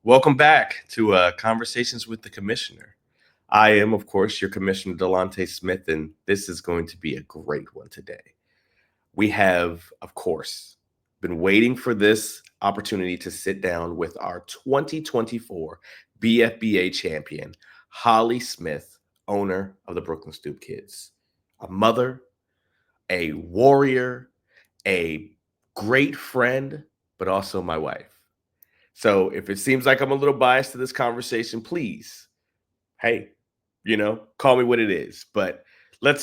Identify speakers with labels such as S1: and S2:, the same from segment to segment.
S1: Welcome back to Conversations with the Commissioner. I am, of course, your Commissioner Delonte Smith, and this is going to be a great one today. We have, of course, been waiting for this opportunity to sit down with our 2024 BFBA champion, Holly Smith, owner of the Brooklyn Stoop Kidz. A mother, a warrior, a great friend, but also my wife. So if it seems like I'm a little biased to this conversation, please, hey, call me what it is. But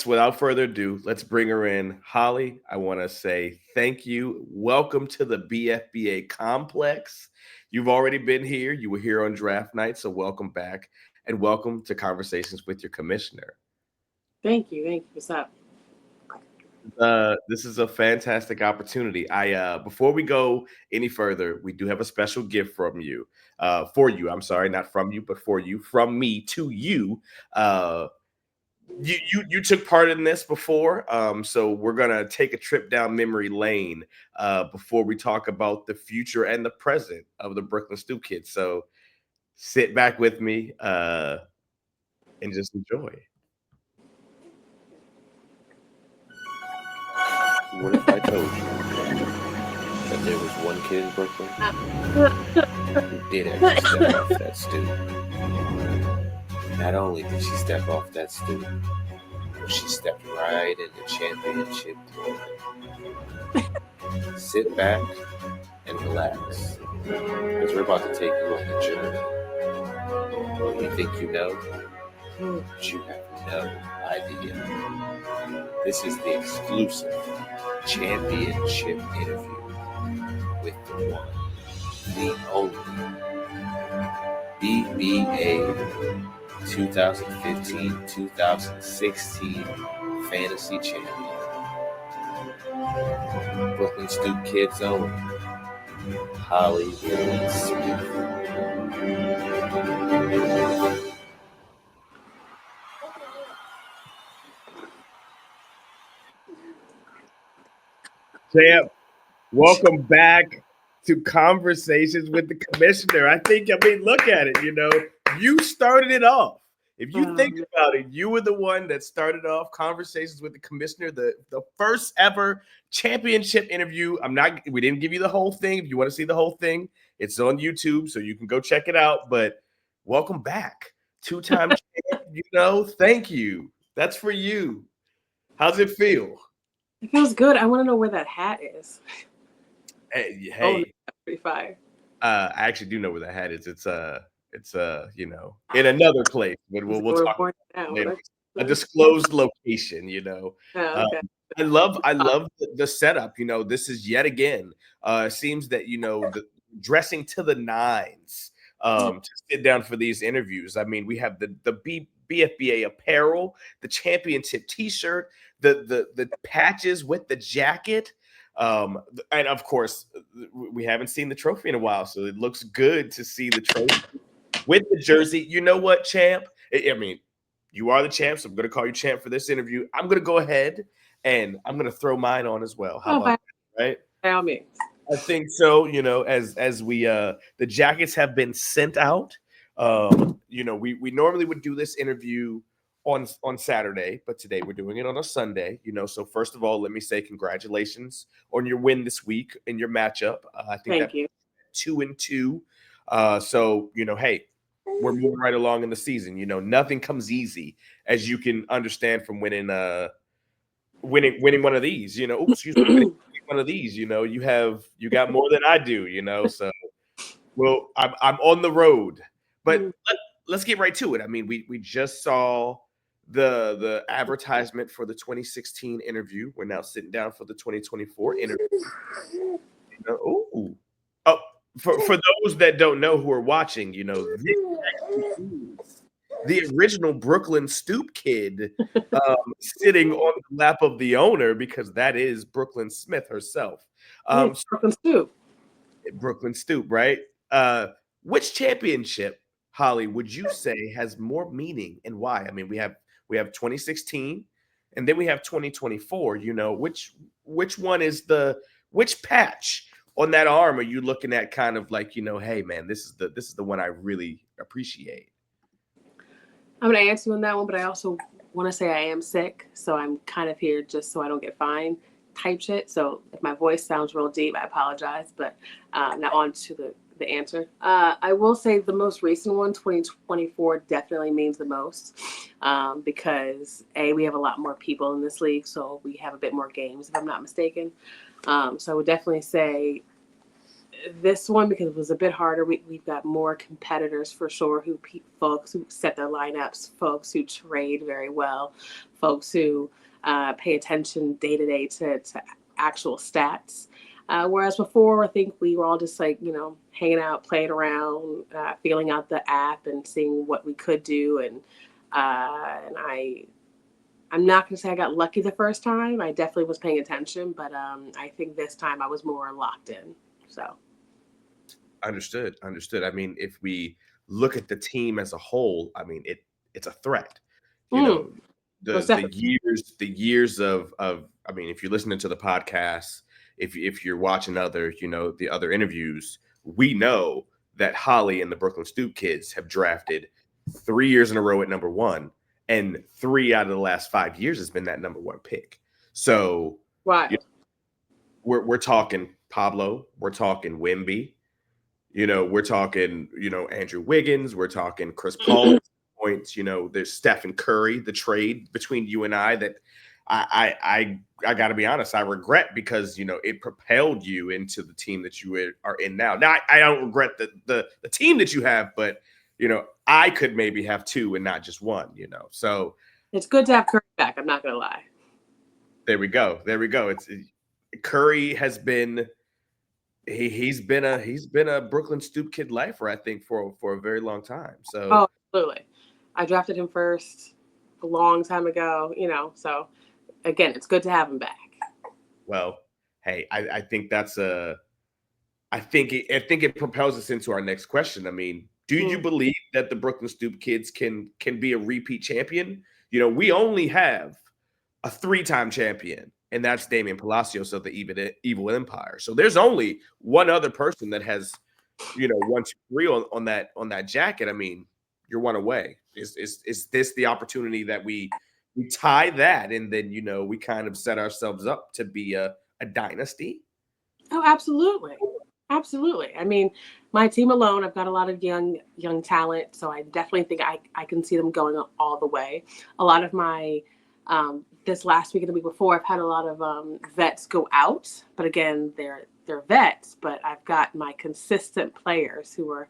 S1: without further ado, let's bring her in. Holly, I want to say thank you. Welcome to the BFBA complex. You've already been here. You were here on draft night, so welcome back. And welcome to Conversations with your Commissioner.
S2: Thank you. Thank you. What's up?
S1: This is a fantastic opportunity. Before we go any further, we do have a special gift from you, for you. I'm sorry, not from you, but for you, from me to you. You took part in this before, so we're gonna take a trip down memory lane before we talk about the future and the present of the Brooklyn Stoop Kidz. So sit back with me and just enjoy.
S3: What if I told you that there was one kid in Brooklyn who did actually step off that stoop? Not only did she step off that stoop, but she stepped right into championship team. Sit back and relax, because we're about to take you on the journey. You think you know, but you have no idea. This is the exclusive championship interview with the one, the only BFBA 2015-2016 fantasy champion, Brooklyn Stoop Kidz own Holly Smith.
S1: Champ, welcome back to Conversations with the Commissioner. Look at it, you started it off. If you think about it, you were the one that started off Conversations with the Commissioner, the first ever championship interview. We didn't give you the whole thing. If you want to see the whole thing, it's on YouTube, so you can go check it out. But welcome back. Two-time champ, thank you. That's for you. How's it feel?
S2: It feels good. I want to know where that hat is.
S1: Hey,
S2: that's pretty fire.
S1: I actually do know where that hat is. It's in another place, but we'll talk about later. A disclosed location,
S2: Oh, okay.
S1: I love the setup. This is yet again. It seems that the dressing to the nines to sit down for these interviews. I mean, we have the BFBA apparel, the championship T-shirt, the patches with the jacket. And of course, we haven't seen the trophy in a while, so it looks good to see the trophy with the jersey. You know what, champ? I mean, you are the champ, so I'm going to call you champ for this interview. I'm going to go ahead and I'm going to throw mine on as well. How about that, right?
S2: By all means.
S1: I think so. As we the jackets have been sent out. We normally would do this interview on Saturday, but today we're doing it on a Sunday. So first of all, let me say congratulations on your win this week in your matchup. I think
S2: Thank you.
S1: 2-2. So hey, we're moving right along in the season. Nothing comes easy, as you can understand from winning one of these. Winning one of these. You got more than I do. So well, I'm on the road, but let's get right to it. I mean, we just saw the advertisement for the 2016 interview. We're now sitting down for the 2024 interview. For those that don't know who are watching, the original Brooklyn Stoop Kid sitting on the lap of the owner, because that is Brooklyn Smith herself.
S2: Brooklyn Stoop.
S1: Brooklyn Stoop, right? Which championship, Holly, would you say has more meaning, and why? I mean, we have 2016, and then we have 2024. Which one is which patch on that arm, are you looking at kind of like, hey man, this is the one I really appreciate?
S2: I'm going to answer you on that one, but I also want to say I am sick, so I'm kind of here just so I don't get fined type shit. So if my voice sounds real deep, I apologize. But now on to the answer. I will say the most recent one, 2024, definitely means the most because we have a lot more people in this league, so we have a bit more games, if I'm not mistaken. So I would definitely say this one, because it was a bit harder. We've got more competitors for sure, folks who set their lineups, folks who trade very well, folks who pay attention day to day to actual stats. Whereas before, I think we were all just like, hanging out, playing around, feeling out the app and seeing what we could do. And I'm not going to say I got lucky the first time. I definitely was paying attention, but I think this time I was more locked in. So.
S1: Understood. I mean, if we look at the team as a whole, I mean, it's a threat. The years of I mean, if you're listening to the podcast, if you're watching the other interviews, we know that Holly and the Brooklyn Stoop Kidz have drafted 3 years in a row at number 1, and 3 out of the last 5 years has been that number 1 pick. So
S2: right.
S1: We're talking Pablo, we're talking Wemby, we're talking, Andrew Wiggins, we're talking Chris Paul points, there's Stephen Curry, the trade between you and I that I got to be honest, I regret because, it propelled you into the team that you are in now. Now, I don't regret the team that you have, but, I could maybe have 2 and not just 1, so.
S2: It's good to have Curry back. I'm not going to lie.
S1: There we go. Curry has been, he's been a Brooklyn Stoop Kid lifer, I think, for a very long time. So,
S2: oh, absolutely. I drafted him first a long time ago, so again, it's good to have him back.
S1: Well, hey, I think I think it propels us into our next question. I mean, do you believe that the Brooklyn Stoop Kidz can be a repeat champion? We only have a 3-time champion, and that's Damian Palacios of the Evil Empire. So there's only one other person that has, 1, 2, 3 on that jacket. I mean, you're one away. Is this the opportunity that we tie that, and then we kind of set ourselves up to be a dynasty?
S2: Oh, absolutely. I mean, my team alone, I've got a lot of young talent, so I definitely think I can see them going all the way. A lot of my this last week and the week before, I've had a lot of vets go out, but again, they're vets. But I've got my consistent players who are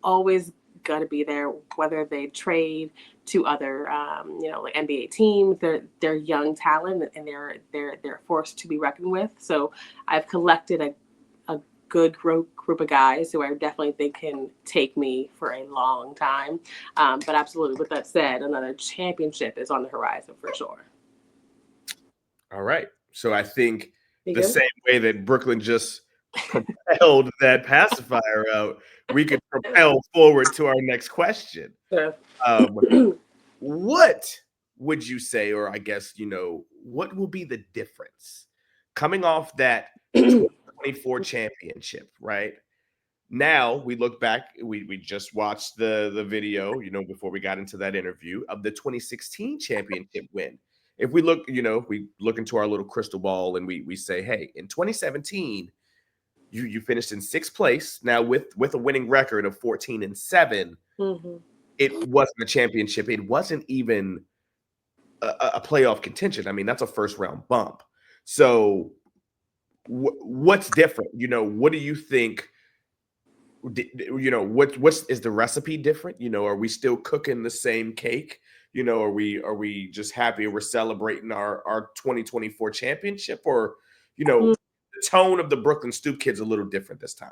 S2: always going to be there, whether they trade to other, like NBA teams. They're young talent, and they're forced to be reckoned with. So I've collected a good group of guys who I definitely think can take me for a long time. But absolutely, with that said, another championship is on the horizon for sure.
S1: All right. So I think the same way that Brooklyn just propelled that pacifier out, we could propel forward to our next question.
S2: Sure.
S1: What would you say, or I guess, what will be the difference coming off that 2024 championship, right? Now we look back, we just watched the video, before we got into that interview of the 2016 championship win. If we look, we look into our little crystal ball and we say, hey, in 2017, you finished in 6th place. Now with a winning record of 14-7, it wasn't a championship. It wasn't even a playoff contention. I mean, that's a first round bump. So what's different? What do you think? What's is the recipe different? Are we still cooking the same cake? Are we just happy we're celebrating our 2024 championship, or the tone of the Brooklyn Stoop Kidz a little different this time?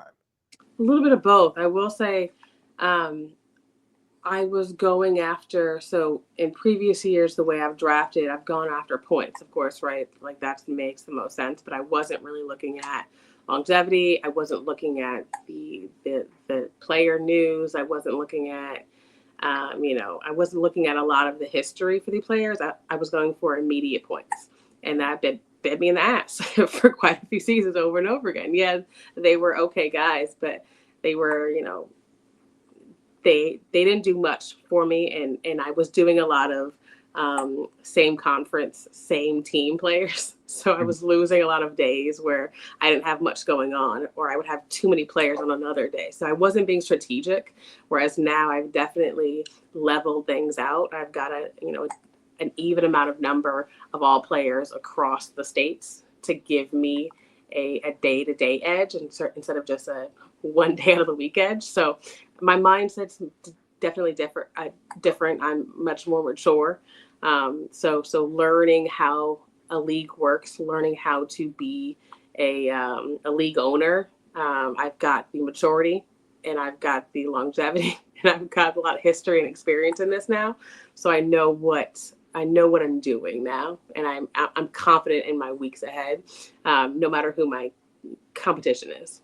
S2: A little bit of both. I will say, I was going after, so in previous years, the way I've drafted, I've gone after points, of course, right? Like that makes the most sense, but I wasn't really looking at longevity. I wasn't looking at the player news. I wasn't looking at, I wasn't looking at a lot of the history for the players. I was going for immediate points, and I've bit me in the ass for quite a few seasons over and over again. Yeah, they were okay guys, but they were, they didn't do much for me, and I was doing a lot of same conference, same team players. So I was losing a lot of days where I didn't have much going on, or I would have too many players on another day. So I wasn't being strategic. Whereas now I've definitely leveled things out. I've got an even amount of number of all players across the states to give me a day-to-day edge instead of just a one day out of the week edge. So my mindset's definitely different. I'm much more mature. So learning how a league works, learning how to be a league owner. I've got the maturity and I've got the longevity and I've got a lot of history and experience in this now. So I know what I'm doing now, and I'm confident in my weeks ahead, no matter who my competition is.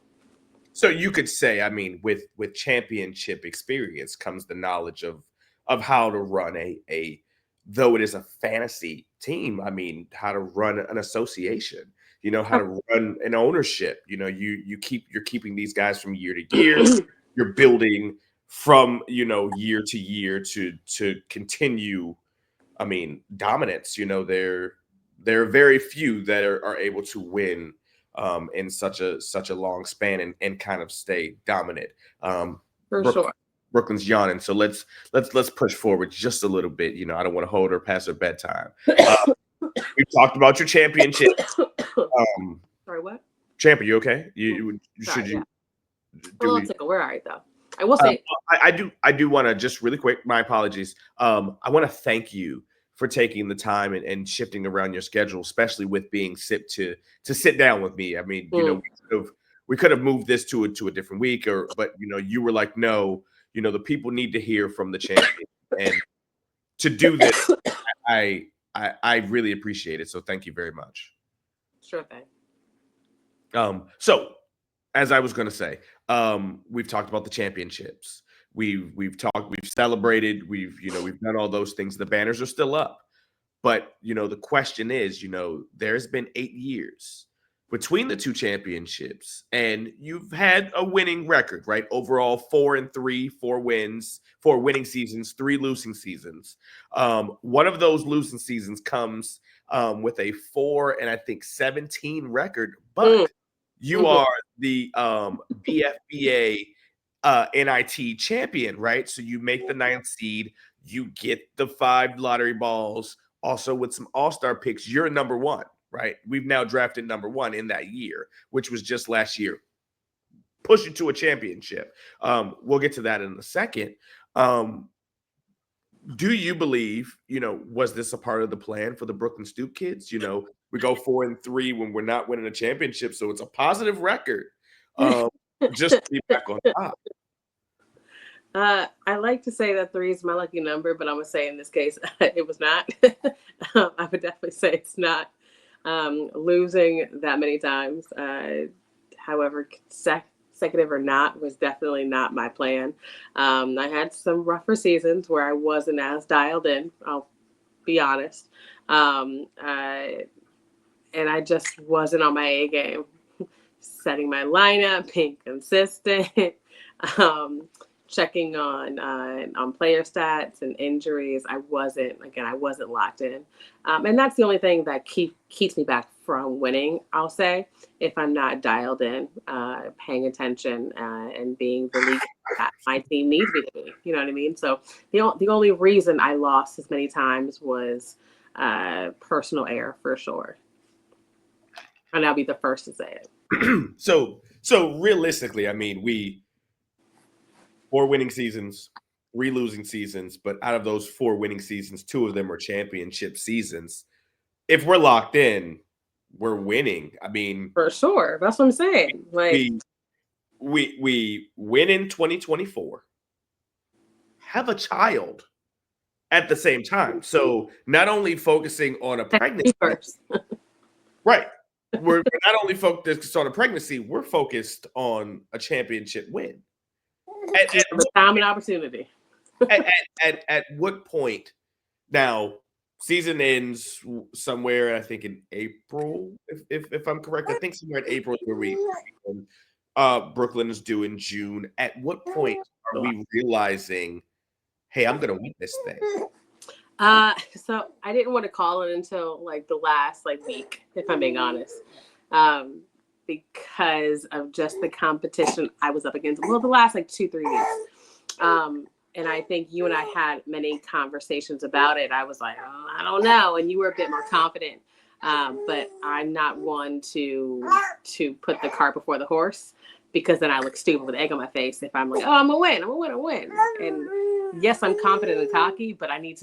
S1: So you could say, I mean, with championship experience comes the knowledge of how to run a though it is a fantasy team. I mean, how to run an association. How to run an ownership. You're keeping these guys from year to year. You're building from year to year to continue. I mean, dominance. There are very few that are able to win in such a long span and kind of stay dominant.
S2: Sure.
S1: Brooklyn's yawning, so let's push forward just a little bit. I don't want to hold her past her bedtime. We talked about your championship.
S2: Sorry, what?
S1: Champion, you okay?
S2: We're all right though. I will say
S1: I do want to just really quick. My apologies. I want to thank you for taking the time and shifting around your schedule, especially with being sit to sit down with me. I mean, we could have moved this to a different week, but you were like, no, the people need to hear from the champion, and to do this, I really appreciate it. So thank you very much.
S2: Sure thing.
S1: So as I was going to say, we've talked about the championships. We've celebrated, we've done all those things. The banners are still up. But, the question is, there's been 8 years between the two championships, and you've had a winning record, right? Overall, 4-3, 4 wins, 4 winning seasons, 3 losing seasons. One of those losing seasons comes with a 4-17 record, but you are the BFBA NIT champion, right? So you make the 9th seed, you get the 5 lottery balls, also with some all-star picks. You're number 1, right? We've now drafted number 1 in that year, which was just last year. Push you to a championship. We'll get to that in a second. Do you believe, was this a part of the plan for the Brooklyn Stoop Kidz? We go 4-3 when we're not winning a championship, so it's a positive record. Just to be back on top.
S2: I like to say that 3 is my lucky number, but I'm gonna say in this case it was not. I would definitely say it's not. Losing that many times, however consecutive or not, was definitely not my plan. I had some rougher seasons where I wasn't as dialed in. I'll be honest, and I just wasn't on my A game. Setting my lineup, being consistent, checking on player stats and injuries. I wasn't locked in. And that's the only thing that keeps me back from winning, I'll say, if I'm not dialed in, paying attention, and being the leader that my team needs me to be. You know what I mean? So the only reason I lost as many times was personal error for sure. And I'll be the first to say it.
S1: So realistically, I mean, 4 winning seasons, 3 losing seasons, but out of those 4 winning seasons, 2 of them are championship seasons. If we're locked in, we're winning. I mean,
S2: for sure. That's what I'm saying. Like
S1: we win in 2024, have a child at the same time. So not only focusing on a pregnancy, right? We're not only focused on a pregnancy, we're focused on a championship win.
S2: At time and opportunity.
S1: at what point now, season ends somewhere, I think in April, if I'm correct. I think somewhere in April is where Brooklyn is due in June. At what point are we realizing, hey, I'm gonna win this thing?
S2: So I didn't want to call it until like the last week, if I'm being honest, because of just the competition I was up against. Well, the last 2-3 weeks. And I think you and I had many conversations about it. I was like, oh, I don't know. And you were a bit more confident. But I'm not one to put the cart before the horse, because then I look stupid with egg on my face if I'm like, oh, I'm gonna win. And yes, I'm confident and cocky, but I need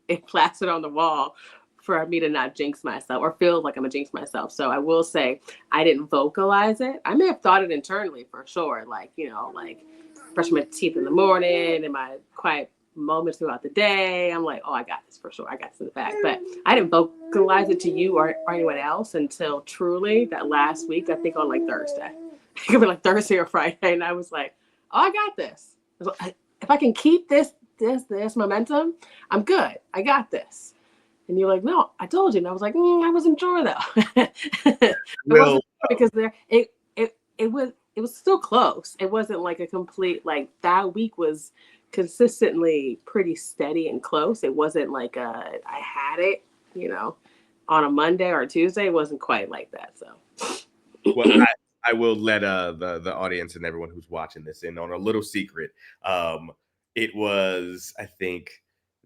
S2: it plastered on the wall for me to not jinx myself or feel like I'm gonna jinx myself. So I will say I didn't vocalize it. I may have thought it internally for sure, brushing my teeth in the morning and my quiet moments throughout the day. I'm like, oh, I got this for sure. I got this in the bag. But I didn't vocalize it to you or anyone else until truly that last week, I think on Thursday. It could be Thursday or Friday. And I was like, oh, I got this. If I can keep this momentum, I'm good. I got this. And you're like, no, I told you. And I was like, I wasn't sure though. Because it was still close. It wasn't a complete, that week was consistently pretty steady and close. It wasn't I had it, on a Monday or a Tuesday. It wasn't quite like that. So,
S1: well, I will let the audience and everyone who's watching this in on a little secret. It was, I think,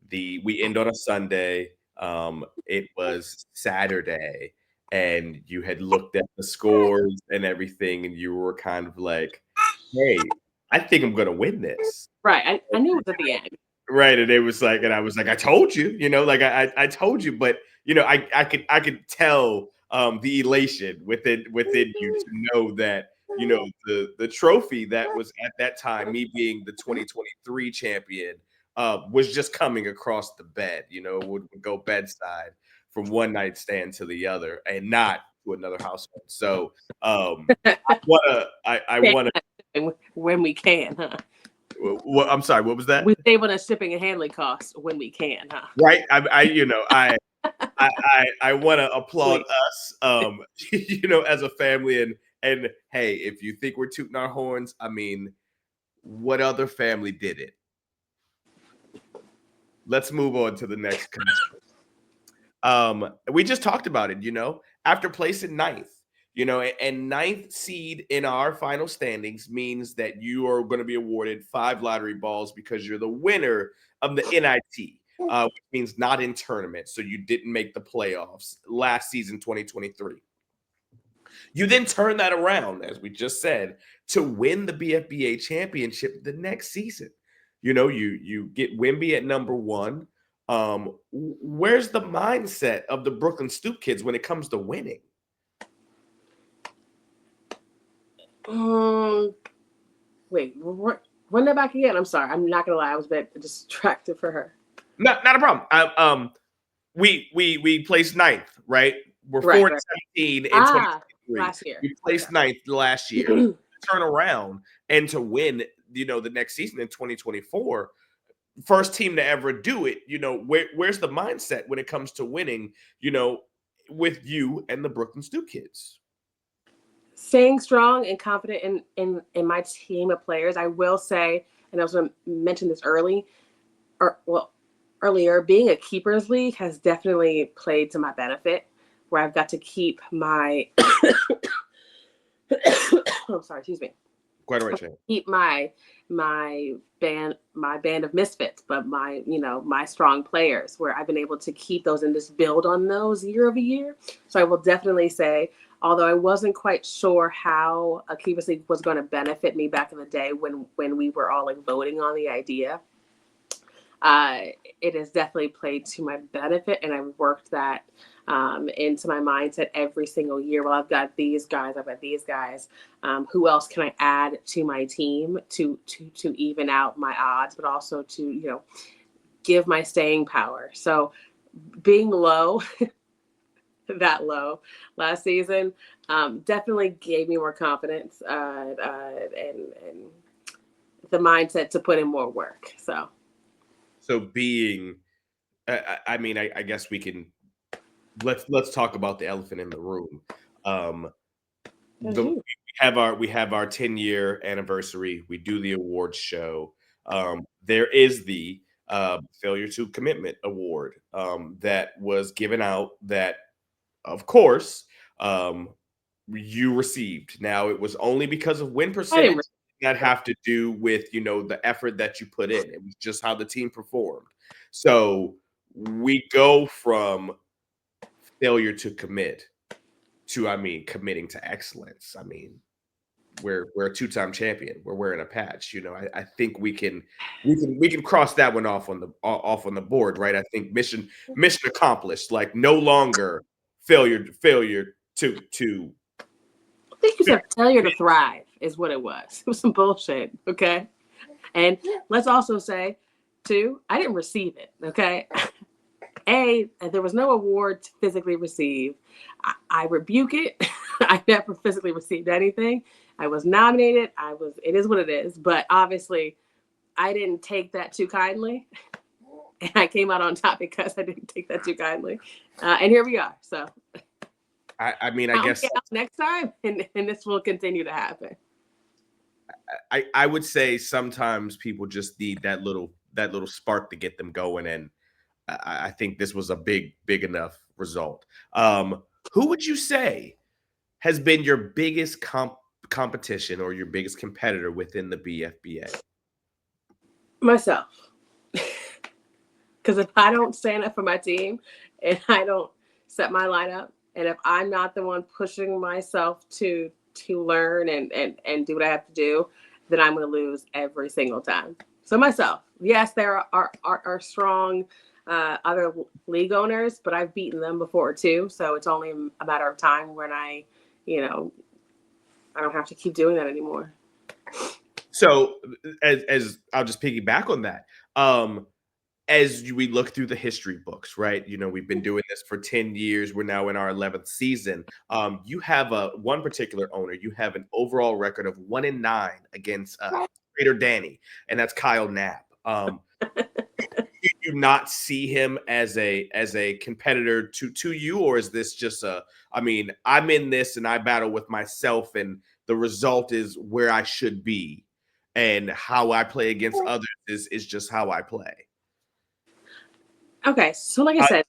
S1: we end on a Sunday. It was Saturday, and you had looked at the scores and everything, and you were kind of like, hey, I think I'm gonna win this.
S2: Right. I knew it was at the end.
S1: Right. And it was and I was like, I told you, I told you, but I could tell the elation within you to know that, the trophy that was at that time, me being the 2023 champion, was just coming across the bed, would go bedside from one nightstand to the other and not to another household. So I wanna
S2: when we can, huh?
S1: What, I'm sorry, what was that?
S2: We save on a shipping and handling costs when we can, huh?
S1: Right. I want to applaud us, as a family, and hey, if you think we're tooting our horns, I mean, what other family did it? Let's move on to the next question. We just talked about it, after placing ninth. And ninth seed in our final standings means that you are going to be awarded 5 lottery balls because you're the winner of the NIT, which means not in tournament. So you didn't make the playoffs last season, 2023. You then turn that around, as we just said, to win the BFBA championship the next season. You get Wemby at number 1. Where's the mindset of the Brooklyn Stoop Kidz when it comes to winning?
S2: Wait, run that back again. I'm sorry. I'm not gonna lie. I was a bit distracted for her.
S1: Not a problem. We placed ninth, right? We're 4-17 in 2023.
S2: Last year.
S1: We placed ninth last year. Turn around and to win, the next season in 2024. First team to ever do it. Where's the mindset when it comes to winning? With you and the Brooklyn Stoop Kidz.
S2: Staying strong and confident in my team of players. I will say, and I was going to mention this earlier, being a keepers league has definitely played to my benefit, where I've got to keep my oh, sorry, excuse me.
S1: Quite all right, Shane.
S2: Keep my band of misfits, but my strong players, where I've been able to keep those and just build on those year over year. So I will definitely say, although I wasn't quite sure how a Keepers League was going to benefit me back in the day when we were all voting on the idea, it has definitely played to my benefit, and I've worked that into my mindset every single year. Well, I've got these guys. Who else can I add to my team to even out my odds, but also to give my staying power. So being low. That low last season definitely gave me more confidence and the mindset to put in more work. So
S1: being I mean, I guess we can let's talk about the elephant in the room. We have our 10-year anniversary. We do the awards show. There is the failure to commitment award that was given out that, of course, you received. Now, it was only because of win percentage. That have to do with, you know, the effort that you put in. It was just how the team performed. So we go from failure to commit to, I mean, committing to excellence. I mean, we're a two-time champion. We're wearing a patch. You know, I think we can cross that one off on the board, right? I think mission accomplished. Like, no longer failure to
S2: I think you said failure to thrive is what it was. It was some bullshit, okay? And let's also say, too, I didn't receive it, okay? There was no award to physically receive. I rebuke it. I never physically received anything. I was nominated. It is what it is. But obviously, I didn't take that too kindly. And I came out on top because I didn't take that too kindly. And here we are, so...
S1: I mean, I guess
S2: next time, and this will continue to happen.
S1: I would say sometimes people just need that little spark to get them going, and I think this was a big enough result. Who would you say has been your biggest competition or your biggest competitor within the BFBA?
S2: Myself, because if I don't stand up for my team and I don't set my lineup, and if I'm not the one pushing myself to learn and do what I have to do, then I'm going to lose every single time. So myself, yes, there are strong other league owners, but I've beaten them before too. So it's only a matter of time when I don't have to keep doing that anymore.
S1: So as I'll just piggyback on that. As we look through the history books, right? You know, we've been doing this for 10 years. We're now in our 11th season. You have one particular owner. You have an overall record of 1-9 against Trader Danny, and that's Kyle Knapp. Do you not see him as a competitor to you, or is this just I mean, I'm in this and I battle with myself, and the result is where I should be, and how I play against others is just how I play.
S2: Okay, so like I said,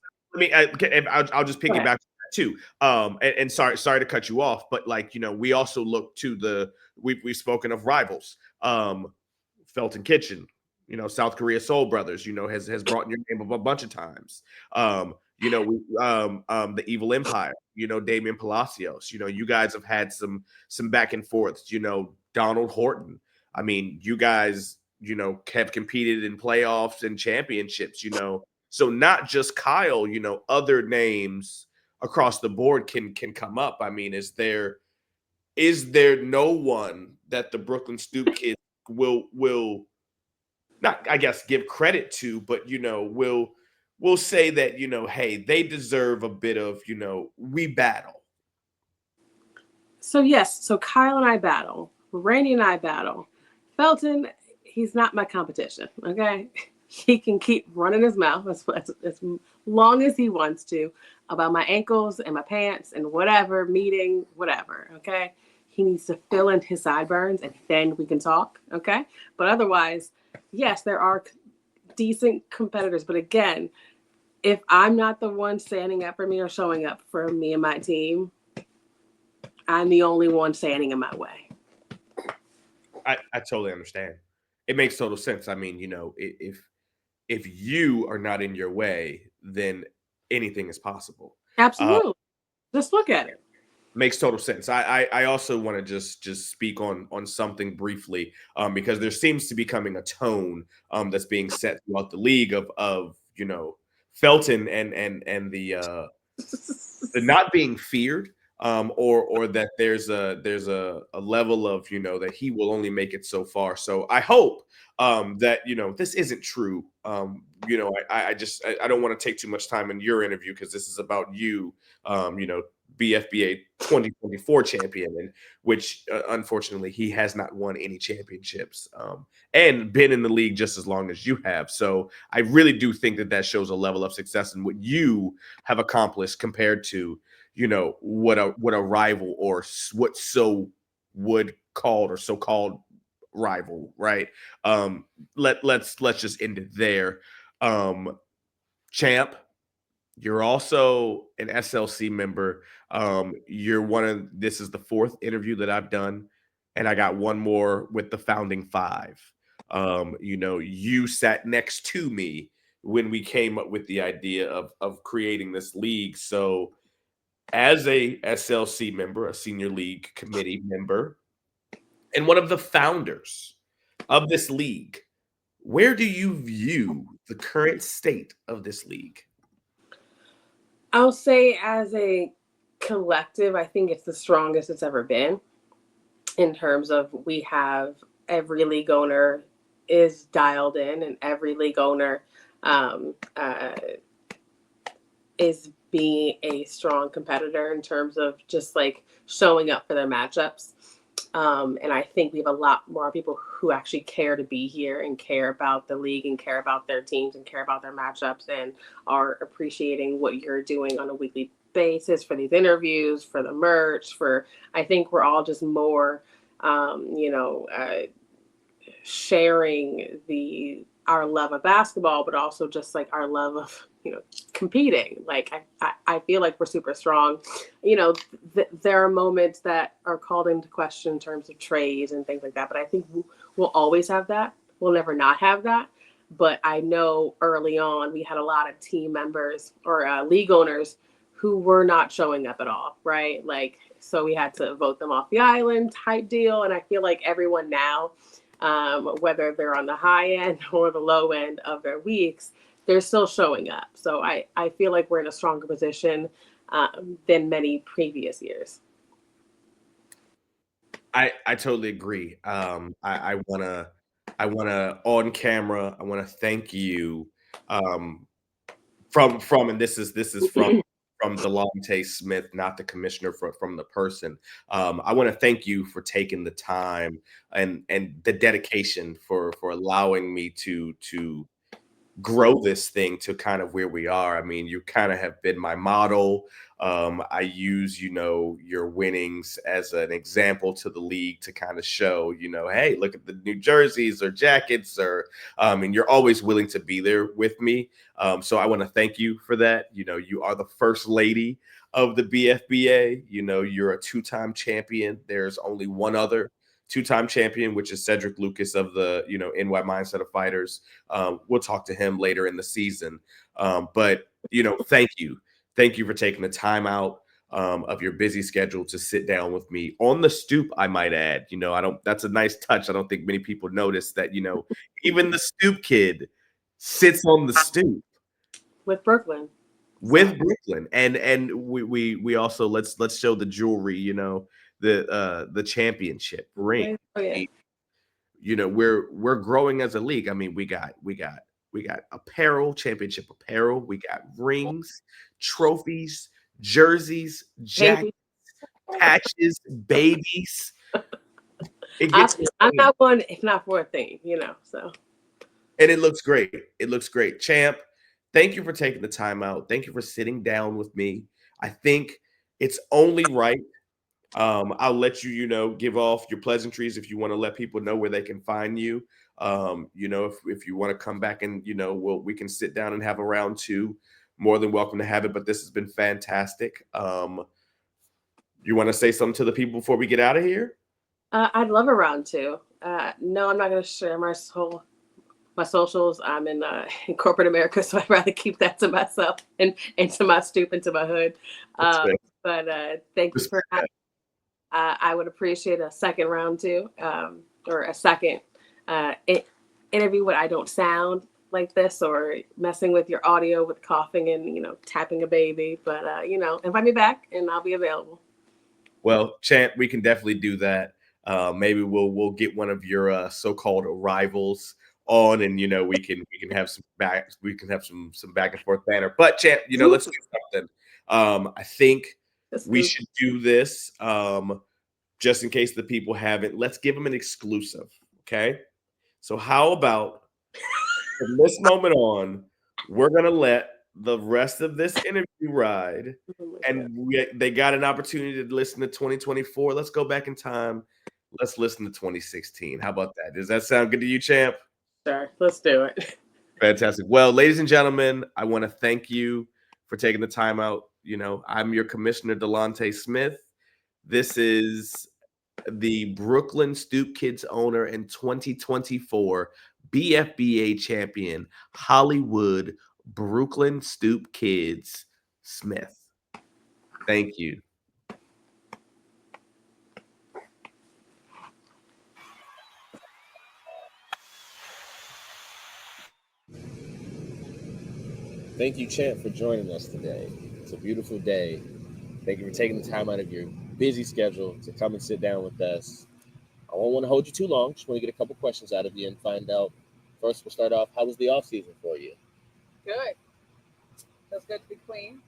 S1: I'll just piggyback on that too. And sorry to cut you off, but like, you know, we also look to we've spoken of rivals. Felton Kitchen, you know, South Korea Soul Brothers, you know, has brought your name up a bunch of times. You know, the Evil Empire, you know, Damian Palacios, you know, you guys have had some back and forths, you know, Donald Horton. I mean, you guys, you know, have competed in playoffs and championships, you know. So not just Kyle, you know, other names across the board can come up. I mean, is there no one that the Brooklyn Stoop Kidz will not, I guess, give credit to, but, you know, will say that, you know, hey, they deserve a bit of, you know, we battle.
S2: So yes, so Kyle and I battle. Randy and I battle. Felton, he's not my competition, okay? He can keep running his mouth as long as he wants to about my ankles and my pants and whatever, meeting, whatever, okay? He needs to fill in his sideburns and then we can talk, okay? But otherwise, yes, there are decent competitors. But again, if I'm not the one standing up for me or showing up for me and my team, I'm the only one standing in my way.
S1: I totally understand. It makes total sense. I mean, you know, if you are not in your way, then anything is possible.
S2: Absolutely. Just look at it.
S1: Makes total sense. I also want to just speak on something briefly, because there seems to be becoming a tone that's being set throughout the league of you know, Felton and the not being feared, or that there's a level of, you know, that he will only make it so far. So I hope that, you know, this isn't true. You know, I don't want to take too much time in your interview because this is about you, you know, BFBA 2024 champion, and which unfortunately he has not won any championships and been in the league just as long as you have. So I really do think that that shows a level of success in what you have accomplished compared to, you know, what a rival or what would called or so-called rival, right? Let's just end it there. Champ, you're also an SLC member. This is the fourth interview that I've done, and I got one more with the founding five. You know, you sat next to me when we came up with the idea of creating this league. So as a SLC member, a senior league committee member, and one of the founders of this league, where do you view the current state of this league?
S2: I'll say as a collective, I think it's the strongest it's ever been in terms of we have every league owner is dialed in and every league owner is being a strong competitor in terms of just like showing up for their matchups. And I think we have a lot more people who actually care to be here and care about the league and care about their teams and care about their matchups and are appreciating what you're doing on a weekly basis for these interviews, for the merch, I think we're all just more, sharing our love of basketball, but also just like our love of, you know, competing. Like I feel like we're super strong. You know, there are moments that are called into question in terms of trades and things like that, but I think we'll always have that. We'll never not have that. But I know early on we had a lot of team members or league owners who were not showing up at all, right? Like, so we had to vote them off the island type deal. And I feel like everyone now, whether they're on the high end or the low end of their weeks, they're still showing up. So I feel like we're in a stronger position than many previous years.
S1: I totally agree. I wanna on camera, I wanna thank you from and this is from Delonte Smith, not the commissioner, from the person. I want to thank you for taking the time and the dedication for allowing me to grow this thing to kind of where we are. I mean, you kind of have been my model. I use, you know, your winnings as an example to the league to kind of show, you know, hey, look at the new jerseys or jackets, or and you're always willing to be there with me. So I want to thank you for that. You know, you are the first lady of the BFBA. You know, you're a two-time champion. There's only one other two-time champion, which is Cedric Lucas of the, you know, NY Mindset of Fighters. We'll talk to him later in the season. But, you know, thank you. Thank you for taking the time out of your busy schedule to sit down with me on the stoop, I might add. You know, that's a nice touch. I don't think many people notice that, you know, even the stoop kid sits on the stoop.
S2: With Brooklyn.
S1: And we also let's show the jewelry, you know, the championship ring.
S2: Oh, yeah.
S1: You know, we're growing as a league. I mean, we got apparel, championship apparel, we got rings, trophies, jerseys, jackets, patches, babies.
S2: I'm not one if not for a thing, you know, so.
S1: And it looks great. It looks great. Champ, thank you for taking the time out. Thank you for sitting down with me. I think it's only right. I'll let you, you know, give off your pleasantries if you want to let people know where they can find you. You know, if you want to come back and, you know, we can sit down and have a round two. More than welcome to have it, but this has been fantastic. You want to say something to the people before we get out of here?
S2: I'd love a round two. No, I'm not going to share my socials. I'm in corporate America, so I'd rather keep that to myself and to my stoop and to my hood. But thank you for that. I would appreciate a second round two, or a second interview when I don't sound like this or messing with your audio with coughing and, you know, tapping a baby. But, you know, invite me back and I'll be available.
S1: Well, Champ, we can definitely do that. Maybe we'll get one of your so-called rivals on, and we can have some back and forth banner. But Champ, let's do something. I think we should do this just in case the people haven't. Let's give them an exclusive. Okay. So how about from this moment on, we're gonna let the rest of this interview ride, and they got an opportunity to listen to 2024. Let's go back in time. Let's listen to 2016. How about that? Does that sound good to you, Champ?
S2: Sure, let's do it.
S1: Fantastic. Well, ladies and gentlemen, I want to thank you for taking the time out. I'm your Commissioner Delonte Smith. This is the Brooklyn Stoop Kidz owner and 2024 BFBA champion, Hollywood Brooklyn Stoop Kidz Smith. Thank you.
S3: Thank you, Champ, for joining us today. It's a beautiful day. Thank you for taking the time out of your busy schedule to come and sit down with us. I won't want to hold you too long. Just want to get a couple questions out of you and find out. First, we'll start off. How was the off season for you?
S4: Good. Feels good to be queen.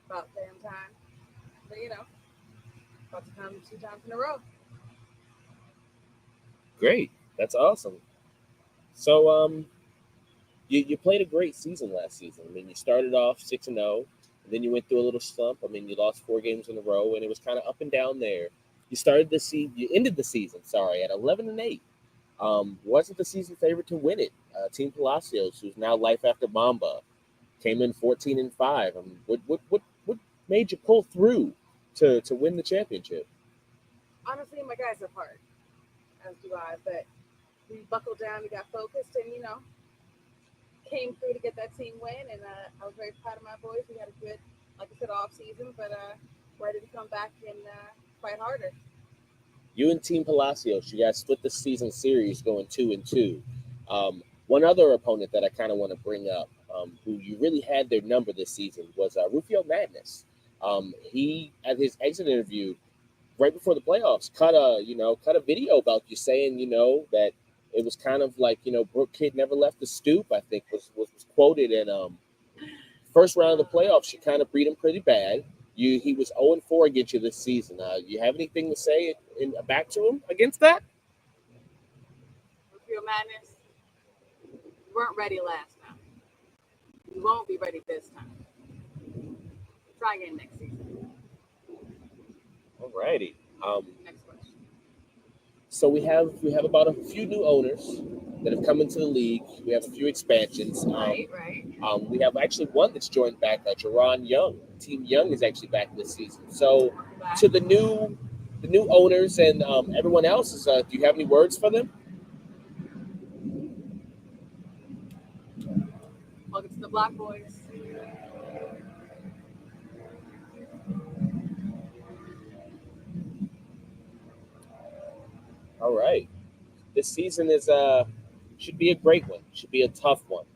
S4: About damn time. But about to come 2 times in a row.
S3: Great. That's awesome. So, you played a great season last season. I mean, you started off 6-0, and then you went through a little slump. I mean, you lost 4 games in a row, and it was kind of up and down there. You ended the season, at 11-8. Wasn't the season favorite to win it. Team Palacios, who's now life after Mamba, came in 14-5. What made you pull through to win the championship?
S4: Honestly, my guys are hard, as do I. But we buckled down, we got focused, and came through to get that team win. And I was very proud of my boys. We had a good, like I said, off season, but ready to come back and fight harder.
S3: You and Team Palacios, you guys split the season series going 2-2. One other opponent that I kind of want to bring up, who you really had their number this season, was Rufio Madness. He, at his exit interview right before the playoffs, cut a video about you saying, that it was kind of like, Brooke Kid never left the stoop, I think was quoted. And first round of the playoffs, you kind of beat him pretty bad. He was 0-4 against you this season. You have anything to say back to him against that?
S4: Rufio Madness, you weren't ready last time. You won't be ready this time. Try again next season.
S3: All righty.
S4: Next question.
S3: So we have about a few new owners that have come into the league. We have a few expansions.
S4: Right.
S3: We have actually one that's joined back, Jerron Young. Team Young is actually back this season. So to the new owners and everyone else, do you have any words for them?
S4: Welcome to the Block Boys.
S3: All right. This season should be a great one. Should be a tough one.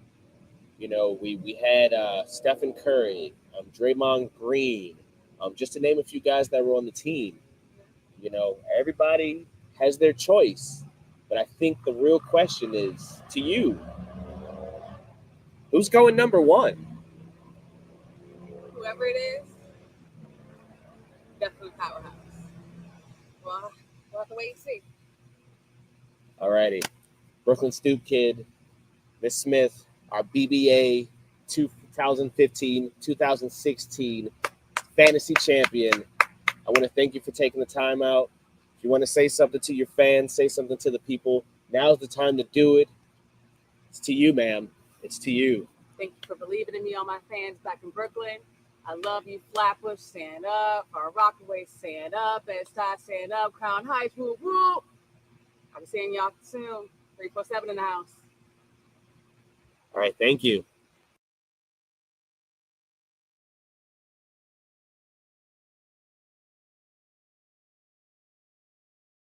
S3: We had Stephen Curry, Draymond Green, just to name a few guys that were on the team. Everybody has their choice, but I think the real question is to you: who's going number 1?
S4: Whoever it is, definitely powerhouse. Well, we'll have to wait and see.
S3: All righty. Brooklyn Stoop Kid, Miss Smith, our BBA 2015-2016 fantasy champion. I want to thank you for taking the time out. If you want to say something to your fans, say something to the people, now's the time to do it. It's to you, ma'am. It's to you.
S4: Thank you for believing in me, all my fans back in Brooklyn. I love you, Flatbush, stand up. Our Rockaway, stand up. Bed-Stuy, stand up. Crown Heights, woo woo. I'll be seeing y'all soon. 347 in the house.
S3: All right, thank you.